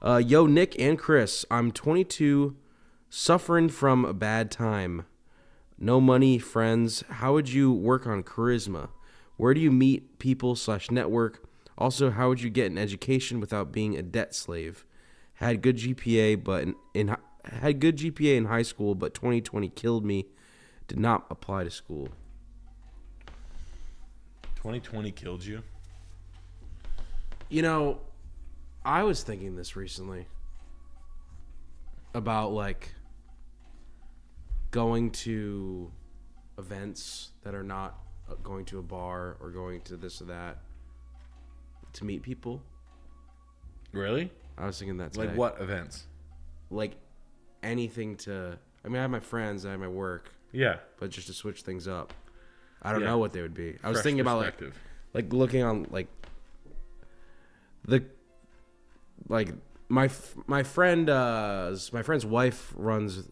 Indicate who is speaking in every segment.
Speaker 1: Yo, Nick and Chris, I'm 22, suffering from a bad time. No money, friends. How would you work on charisma? Where do you meet people / network? Also, how would you get an education without being a debt slave? Had good GPA, but had good GPA in high school, but 2020 killed me. Did not apply to school.
Speaker 2: 2020 killed you?
Speaker 1: You know, I was thinking this recently about like going to events that are not going to a bar or going to this or that to meet people.
Speaker 2: Really?
Speaker 1: I was thinking that today.
Speaker 2: Like what events?
Speaker 1: Like anything to... I mean, I have my friends, I have my work.
Speaker 2: Yeah.
Speaker 1: But just to switch things up. I don't know what they would be. I was
Speaker 2: Fresh
Speaker 1: thinking about like looking on like the... Like my friend's wife runs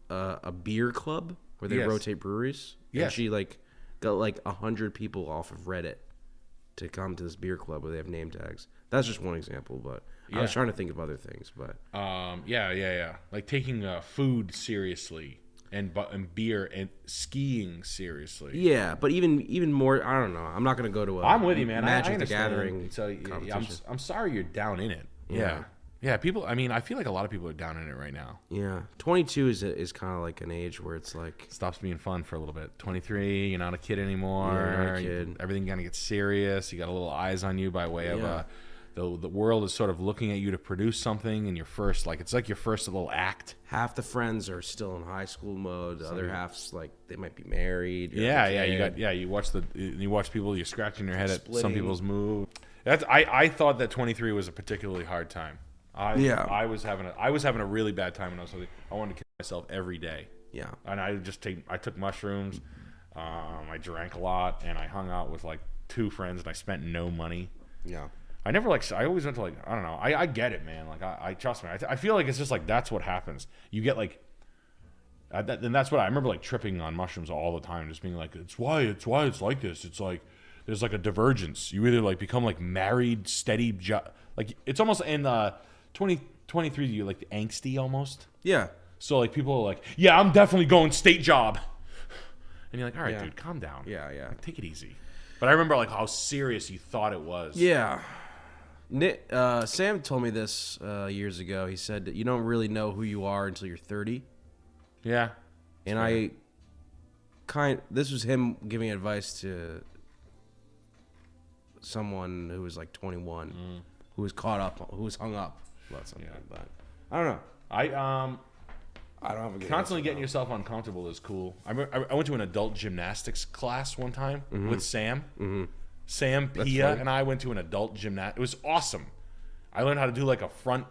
Speaker 1: a beer club where they rotate breweries.
Speaker 2: Yeah.
Speaker 1: And she like got like 100 people off of Reddit to come to this beer club where they have name tags. That's just one example, but I was trying to think of other things. But
Speaker 2: like taking food seriously and beer and skiing seriously.
Speaker 1: Yeah, but even more, I don't know. I'm not gonna go to a
Speaker 2: I'm with you, man.
Speaker 1: Magic the Gathering.
Speaker 2: So I'm sorry you're down in it. Yeah. People. I mean, I feel like a lot of people are down in it right now.
Speaker 1: Yeah, 22 is kind of like an age where it's like
Speaker 2: stops being fun for a little bit. 23, you're not a kid anymore.
Speaker 1: Yeah, you're not a kid.
Speaker 2: Everything kind of gets serious. You got a little eyes on you by way of the world is sort of looking at you to produce something, and it's like your first little act.
Speaker 1: Half the friends are still in high school mode. The other half's like they might be married.
Speaker 2: You watch people. You're scratching your head at some people's move. I thought that 23 was a particularly hard time. I was having a really bad time when I was like, I wanted to kill myself every day. Yeah. And I took mushrooms, I drank a lot, and I hung out with like 2 friends, and I spent no money. Yeah. I always went to like, I don't know. I get it, man. Like I trust me. I feel like it's just like, that's what happens. You get like, and that's what I remember, like tripping on mushrooms all the time, just being like, it's why it's like this. It's like, there's like a divergence. You either like become like married, steady, like it's almost in 2023, you like angsty almost. Yeah. So like people are like, yeah, I'm definitely going state job. And you're like, all right, dude, calm down. Yeah. Like, take it easy. But I remember like how serious you thought it was. Yeah. Sam
Speaker 1: told me this years ago. He said that you don't really know who you are until you're 30.
Speaker 2: Yeah.
Speaker 1: And this was him giving advice to someone who was like 21, who was hung up about something. But I don't know. I don't have a good
Speaker 2: constantly getting yourself uncomfortable is cool. I went to an adult gymnastics class one time with Sam. Mm-hmm. Sam, Pia, and I went to an adult gymnastics. It was awesome. I learned how to do like a front.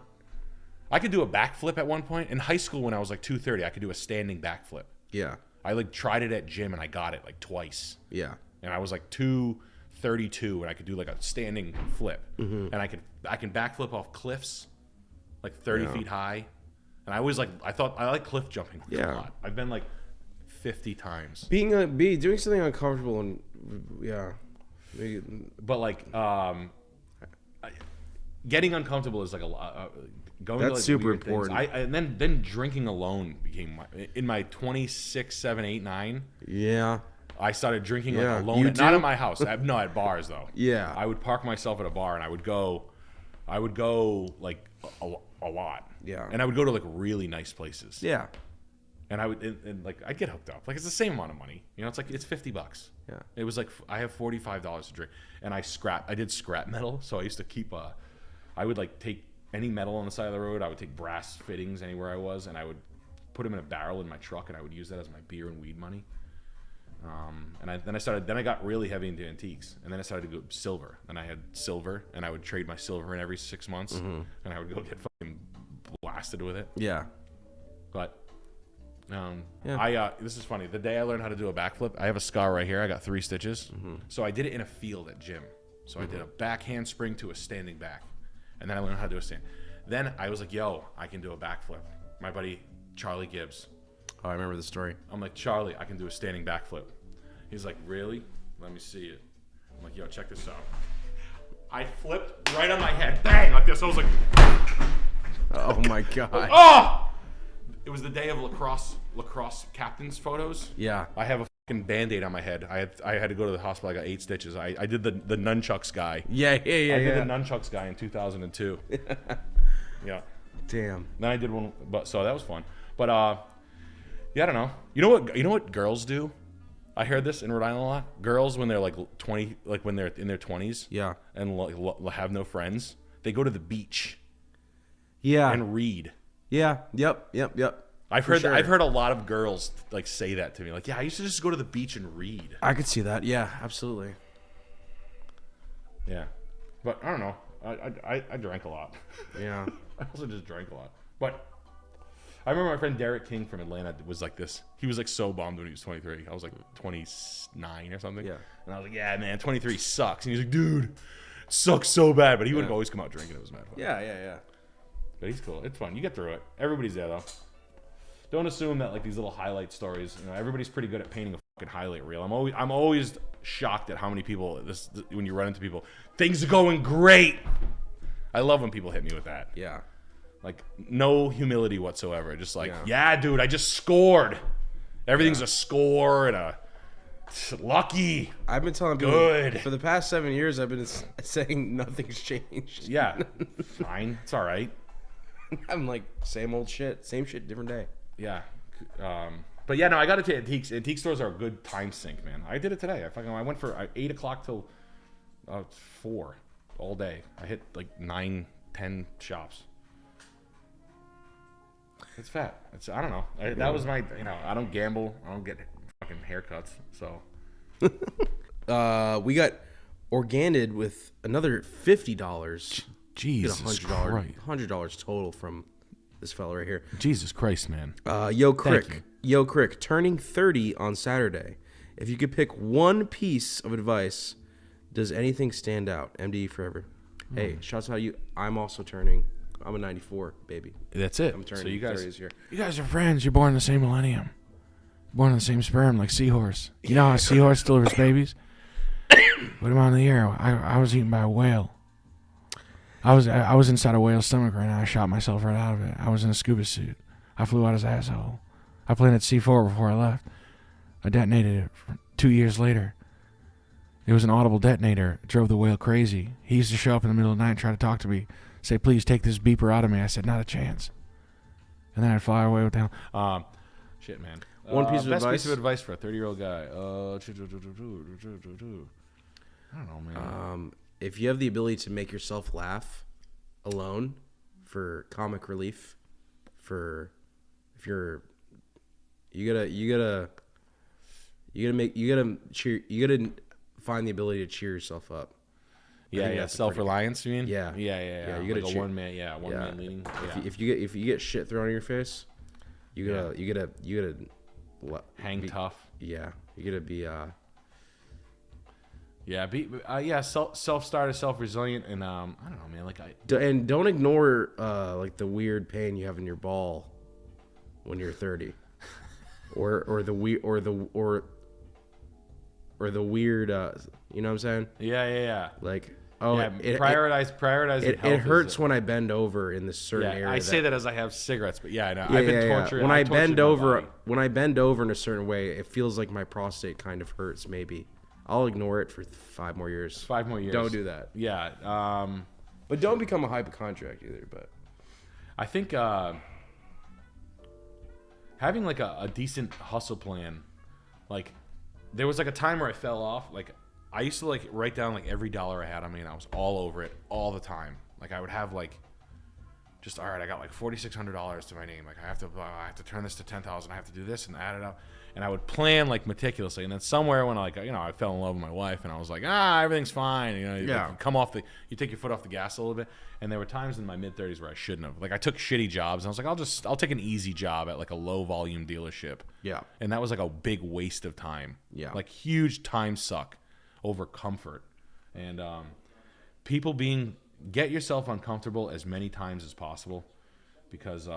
Speaker 2: I could do a backflip at one point. In high school when I was like 230, I could do a standing backflip. Yeah. I like tried it at gym and I got it like twice. Yeah. And I was like 232 and I could do like a standing flip. Mm-hmm. And I can backflip off cliffs like 30 feet high. And I like cliff jumping a lot. I've been like 50 times.
Speaker 1: Doing something uncomfortable and
Speaker 2: but like getting uncomfortable is like a lot. Going
Speaker 1: That's
Speaker 2: to like
Speaker 1: super important.
Speaker 2: And then drinking alone became in my 26, 7, 8, 9. Yeah. I started drinking like alone, not at my house. No, at bars though. Yeah. I would park myself at a bar and I would go like a lot. Yeah. And I would go to like really nice places. Yeah. And I would and like I'd get hooked up. Like it's the same amount of money. You know, it's like it's $50. Yeah. It was like I have $45 to drink, and I did scrap metal, so I used to keep I would like take any metal on the side of the road. I would take brass fittings anywhere I was, and I would put them in a barrel in my truck, and I would use that as my beer and weed money. Then I got really heavy into antiques, and then I started to go silver. And I had silver, and I would trade my silver in every 6 months, and I would go get fucking blasted with it. Yeah. But this is funny. The day I learned how to do a backflip, I have a scar right here. I got 3 stitches. Mm-hmm. So I did it in a field at gym. So I did a back handspring to a standing back, and then I learned how to do a stand. Then I was like, yo, I can do a backflip. My buddy Charlie Gibbs.
Speaker 1: Oh, I remember the story.
Speaker 2: I'm like, Charlie, I can do a standing backflip. He's like, really? Let me see it. I'm like, yo, check this out. I flipped right on my head, bang, like this. I was like,
Speaker 1: Oh my god.
Speaker 2: Oh! It was the day of lacrosse captains photos.
Speaker 1: Yeah.
Speaker 2: I have a fucking Band-Aid on my head. I had to go to the hospital. I got 8 stitches. I did the nunchucks guy.
Speaker 1: Yeah.
Speaker 2: I did the nunchucks guy in 2002. Yeah.
Speaker 1: Damn.
Speaker 2: Then I did one, but so that was fun. But yeah, I don't know. You know what girls do? I heard this in Rhode Island a lot. Girls, when they're like 20, like when they're in their 20s,
Speaker 1: yeah,
Speaker 2: and have no friends, they go to the beach.
Speaker 1: Yeah.
Speaker 2: And read.
Speaker 1: Yeah. Yep.
Speaker 2: I've heard a lot of girls like say that to me. Like, yeah, I used to just go to the beach and read.
Speaker 1: I could see that. Yeah, absolutely.
Speaker 2: Yeah, but I don't know. I drank a lot.
Speaker 1: Yeah.
Speaker 2: I also just drank a lot. But I remember my friend Derek King from Atlanta was like this. He was like so bummed when he was 23. I was like 29 or something.
Speaker 1: Yeah.
Speaker 2: And I was like, yeah, man, 23 sucks. And he's like, dude, it sucks so bad. But he would always come out drinking. It was mad fun.
Speaker 1: Yeah.
Speaker 2: But he's cool. It's fun. You get through it. Everybody's there though. Don't assume that like these little highlight stories. You know, everybody's pretty good at painting a fucking highlight reel. I'm always shocked at how many people when you run into people, things are going great. I love when people hit me with that.
Speaker 1: Yeah.
Speaker 2: Like no humility whatsoever. Just like, yeah dude, I just scored. Everything's a score and a lucky.
Speaker 1: I've been telling people
Speaker 2: good.
Speaker 1: For the past 7 years. I've been saying nothing's changed.
Speaker 2: Yeah, fine. It's all right.
Speaker 1: I'm like same old shit, same shit, different day.
Speaker 2: Yeah. But yeah, no, I got it to antiques. Antique stores are a good time sink, man. I did it today. I went for 8 o'clock till 4 all day. I hit like 9, 10 shops. It's fat. I don't know. That was my, I don't gamble. I don't get fucking haircuts. So.
Speaker 1: We got organid with another $50.
Speaker 2: Jesus Christ.
Speaker 1: $100 total from this fella right here.
Speaker 2: Jesus Christ, man.
Speaker 1: Yo, Crick, turning 30 on Saturday. If you could pick one piece of advice, does anything stand out? MDE forever. Hey, shouts out to you. I'm also turning. I'm a 94, baby.
Speaker 2: That's it.
Speaker 1: I'm turning
Speaker 2: so you guys,
Speaker 1: 30s here.
Speaker 2: You guys are friends. You're born in the same millennium. Born in the same sperm like seahorse. You know how a seahorse delivers babies? Put him on the air. I was eaten by a whale. I was inside a whale's stomach right now. I shot myself right out of it. I was in a scuba suit. I flew out his asshole. I planted C4 before I left. I detonated it 2 years later. It was an audible detonator. It drove the whale crazy. He used to show up in the middle of the night and try to talk to me. Say, please take this beeper out of me. I said, not a chance. And then I'd fly away with them. Shit, man.
Speaker 1: One piece of
Speaker 2: best
Speaker 1: advice?
Speaker 2: piece of advice for a 30-year-old guy. I don't know, man.
Speaker 1: If you have the ability to make yourself laugh alone for comic relief, you gotta find the ability to cheer yourself up.
Speaker 2: Yeah. Self-reliance, you mean?
Speaker 1: Yeah.
Speaker 2: You gotta like one man leading.
Speaker 1: If you get shit thrown in your face, you gotta
Speaker 2: hang tough.
Speaker 1: Yeah, you gotta be.
Speaker 2: Self-starter, self-resilient, and I don't know, man.
Speaker 1: And don't ignore like the weird pain you have in your ball when you're 30, or the weird. You know what I'm saying?
Speaker 2: Yeah.
Speaker 1: Like,
Speaker 2: prioritize.
Speaker 1: It hurts when I bend over in this certain area.
Speaker 2: I say that as I have cigarettes, but I've been tortured.
Speaker 1: When I bend over in a certain way, it feels like my prostate kind of hurts. Maybe I'll ignore it for 5 more years.
Speaker 2: 5 more years.
Speaker 1: Don't do that.
Speaker 2: Yeah.
Speaker 1: But don't become a hypochondriac either. But
Speaker 2: I think having like a decent hustle plan, like there was like a time where I fell off. Like I used to like write down like every dollar I had on me, and I was all over it all the time. Like I would have like, just all right, I got like $4,600 to my name. Like I have to turn this to 10,000. I have to do this and add it up. And I would plan like meticulously. And then somewhere when I fell in love with my wife, and I was like, everything's fine. You take your foot off the gas a little bit. And there were times in my mid-30s where I shouldn't have. Like I took shitty jobs, and I was like, I'll take an easy job at like a low volume dealership.
Speaker 1: Yeah.
Speaker 2: And that was like a big waste of time.
Speaker 1: Yeah.
Speaker 2: Like huge time suck over comfort. And get yourself uncomfortable as many times as possible, because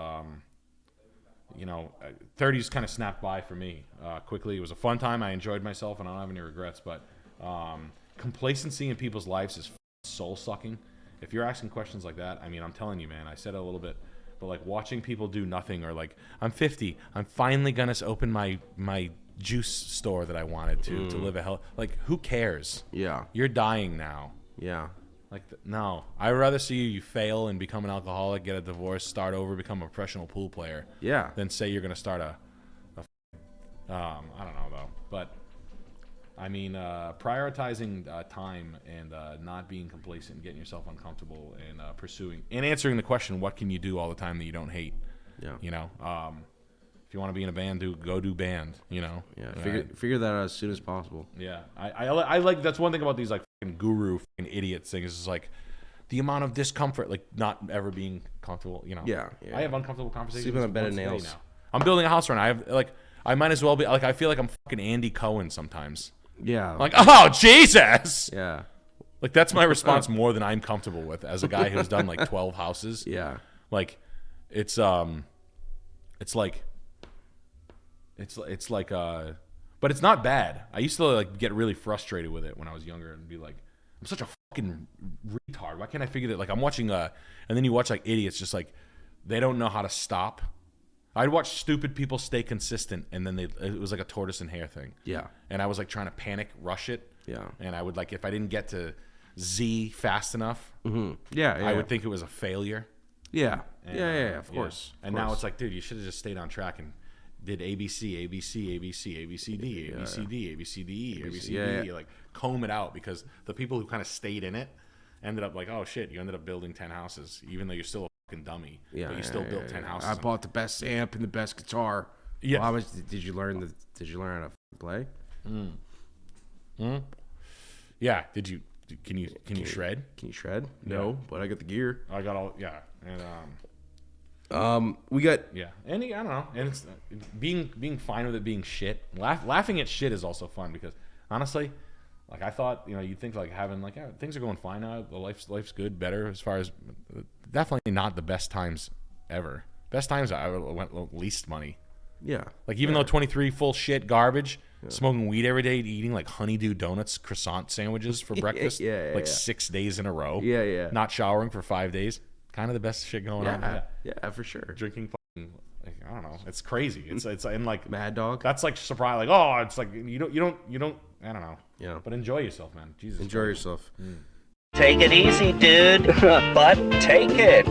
Speaker 2: 30s kind of snapped by for me quickly. It was a fun time. I enjoyed myself, and I don't have any regrets. But complacency in people's lives is soul sucking. If you're asking questions like that, I mean, I'm telling you, man. I said it a little bit But like watching people do nothing, or like I'm 50, I'm finally gonna open my juice store that I wanted to live a hell. Like who cares?
Speaker 1: Yeah.
Speaker 2: You're dying now.
Speaker 1: Yeah.
Speaker 2: Like no, I'd rather see you fail and become an alcoholic, get a divorce, start over, become a professional pool player.
Speaker 1: Yeah.
Speaker 2: Than say you're gonna start I don't know though, but I mean prioritizing time and not being complacent, and getting yourself uncomfortable, and pursuing and answering the question, what can you do all the time that you don't hate? Yeah. You know, if you want to be in a band, go do band. You know.
Speaker 1: Yeah. Figure that out as soon as possible.
Speaker 2: Yeah. I like that's one thing about these like fucking guru fucking idiot things is like the amount of discomfort, like not ever being comfortable. You know.
Speaker 1: Yeah.
Speaker 2: I have uncomfortable conversations.
Speaker 1: Sleeping on a bed of nails.
Speaker 2: Now. I'm building a house right now. I have like I might as well be like I feel like I'm fucking Andy Cohen sometimes.
Speaker 1: Yeah.
Speaker 2: Like, oh Jesus.
Speaker 1: Yeah.
Speaker 2: Like that's my response more than I'm comfortable with as a guy who's done like 12 houses.
Speaker 1: Yeah.
Speaker 2: Like it's like but it's not bad. I used to like get really frustrated with it when I was younger and be like, I'm such a fucking retard. Why can't I figure that? Like I'm watching and then you watch like idiots just like they don't know how to stop. I'd watch stupid people stay consistent, and then it was like a tortoise and hare thing. Yeah. And I was like trying to panic rush it. Yeah. And I would like if I didn't get to Z fast enough, I would think it was a failure. Yeah. And, of course. And now it's like, dude, you should have just stayed on track and did ABC, ABC, ABC, ABCD, ABCD, ABCDE, ABCD, like comb it out, because the people who kind of stayed in it ended up like, oh shit, you ended up building 10 houses, even though you're still a fucking dummy. Yeah, but you still built 10 houses.
Speaker 1: I bought the best amp and the best guitar. Yeah. Well, how much did you learn? Did you learn how to play?
Speaker 2: Yeah. Can you shred?
Speaker 1: Can you shred? No, but I got the gear.
Speaker 2: I got all. Yeah. And
Speaker 1: we got
Speaker 2: and I don't know, and it's being fine with it being shit. Laughing at shit is also fun, because honestly, like I thought, you'd think like having like things are going fine now, the life's good, better as far as definitely not the best times ever. Best times I went least money. Yeah. Like even though 23 full shit garbage, smoking weed every day, eating like honeydew donuts, croissant sandwiches for breakfast, 6 days in a row. Yeah, yeah. Not showering for 5 days. Kind of the best shit going on.
Speaker 1: Yeah, for sure.
Speaker 2: Drinking, like, I don't know. It's crazy. It's and like
Speaker 1: Mad Dog.
Speaker 2: That's like surprise. Like, oh, it's like you don't. I don't know. Yeah. But enjoy yourself, man. Jesus.
Speaker 1: Enjoy yourself.
Speaker 3: Take it easy, dude. But take it.